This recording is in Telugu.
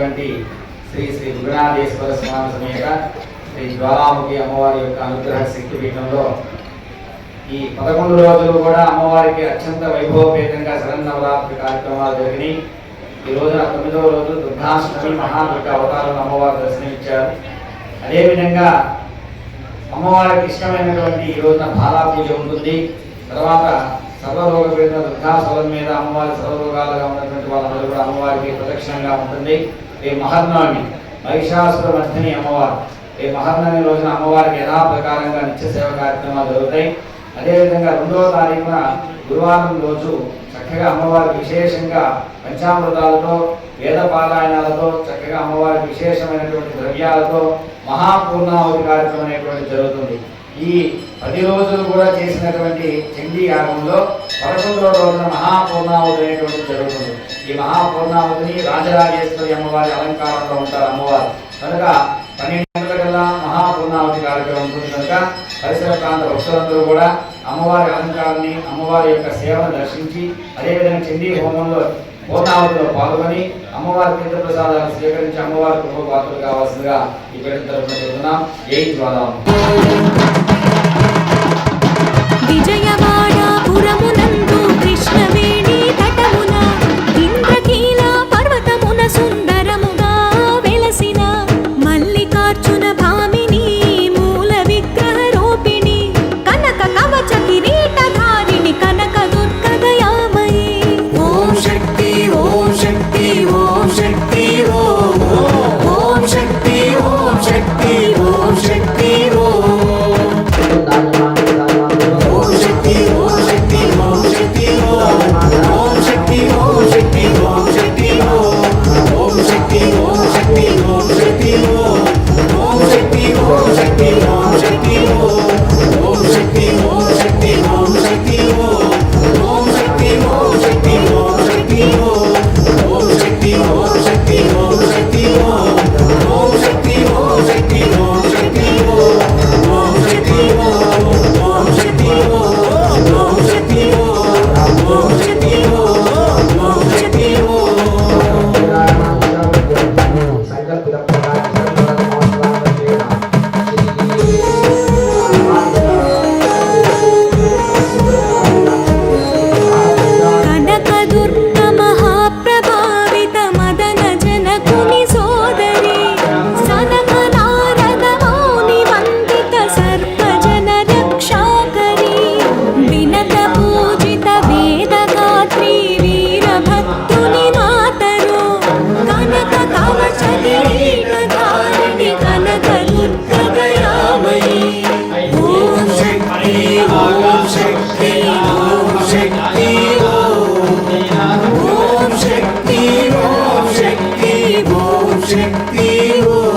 शक्ति श्री श्री गुरुनाथेश्वर स्वामी समेत श्री ज्वालामुखी अम्मवारी యొక్క అనుగ్రహ శక్తి పీఠంలో ఈ 11 రోజులు కూడా అమ్మవారికి అత్యంత వైభవపేతంగా శరన్నవరాత్రి కార్యక్రమాలు జరిగినాయి. ఈ రోజున 9వ రోజు దుర్గాష్టమి మహాదుర్గ అవతారంలో అమ్మవారు దర్శనమిచ్చారు. అదేవిధంగా అమ్మవారికి ఇష్టమైనటువంటి ఈ రోజున బాలా పూజ ఉంటుంది. తర్వాత సర్వరోగ పీడిత దుర్గాశలం మీద అమ్మవారి సర్వరోగాలుగా ఉన్నటువంటి వాళ్ళందరూ కూడా అమ్మవారికి ప్రదక్షిణంగా ఉంటుంది. ఈ మహర్నవమి మహిషాసుర మర్దిని అమ్మవారు ఈ మహర్నవమి రోజున అమ్మవారికి యథాప్రకారంగా నిత్య సేవ కార్యక్రమాలు జరుగుతాయి. అదేవిధంగా 2వ తారీఖున గురువారం రోజు చక్కగా అమ్మవారికి విశేషంగా పంచామృతాలతో వేద పారాయణాలతో చక్కగా అమ్మవారికి విశేషమైనటువంటి ద్రవ్యాలతో మహాపూర్ణాహుతి కార్యక్రమం అనేటువంటి జరుగుతుంది. ఈ 10 రోజులు కూడా చేసినటువంటి చండీ యాగంలో 11వ రోజున మహాపూర్ణాహుతి అనేటువంటి జరుగుతుంది. ఈ మహాపూర్ణాహుతిని రాజరాజేశ్వరి అమ్మవారి అలంకారంలో ఉంటారు అమ్మవారు కనుక 12 గంటలకల్లా మహాపూర్ణాహుతి కార్యక్రమం ఉంటుంది. కనుక పరిసర ప్రాంత భక్తులందరూ కూడా అమ్మవారి అలంకారాన్ని అమ్మవారి యొక్క సేవను దర్శించి అదేవిధంగా చండీ హోమంలో పూర్ణాహుతిలో పాల్గొని అమ్మవారి తీర్థప్రసాదాలు స్వీకరించి అమ్మవారి కృపకు పాత్రలు కావాల్సిందిగా ఈ పేరు తరఫున చెబుతున్నాం. జై జ్వాలాముఖి. విజయవాడపురమునందు కృష్ణవేణి తటమున ఇంద్రకీల పర్వతమున సుందరముగా వెలసిన మల్లికార్జున భామిని మూల విగ్రహ రూపిణి కనక కవచ కిరీటధారిణి కనక దుర్గదయామయి. ఓం శక్తి ఓం శక్తి ఓం శక్తి ఓం ఓం శక్తి ఓం శక్తి ఓం శక్తి ఓం ఓం శక్తి ఓం శక్తి ఓం ఓం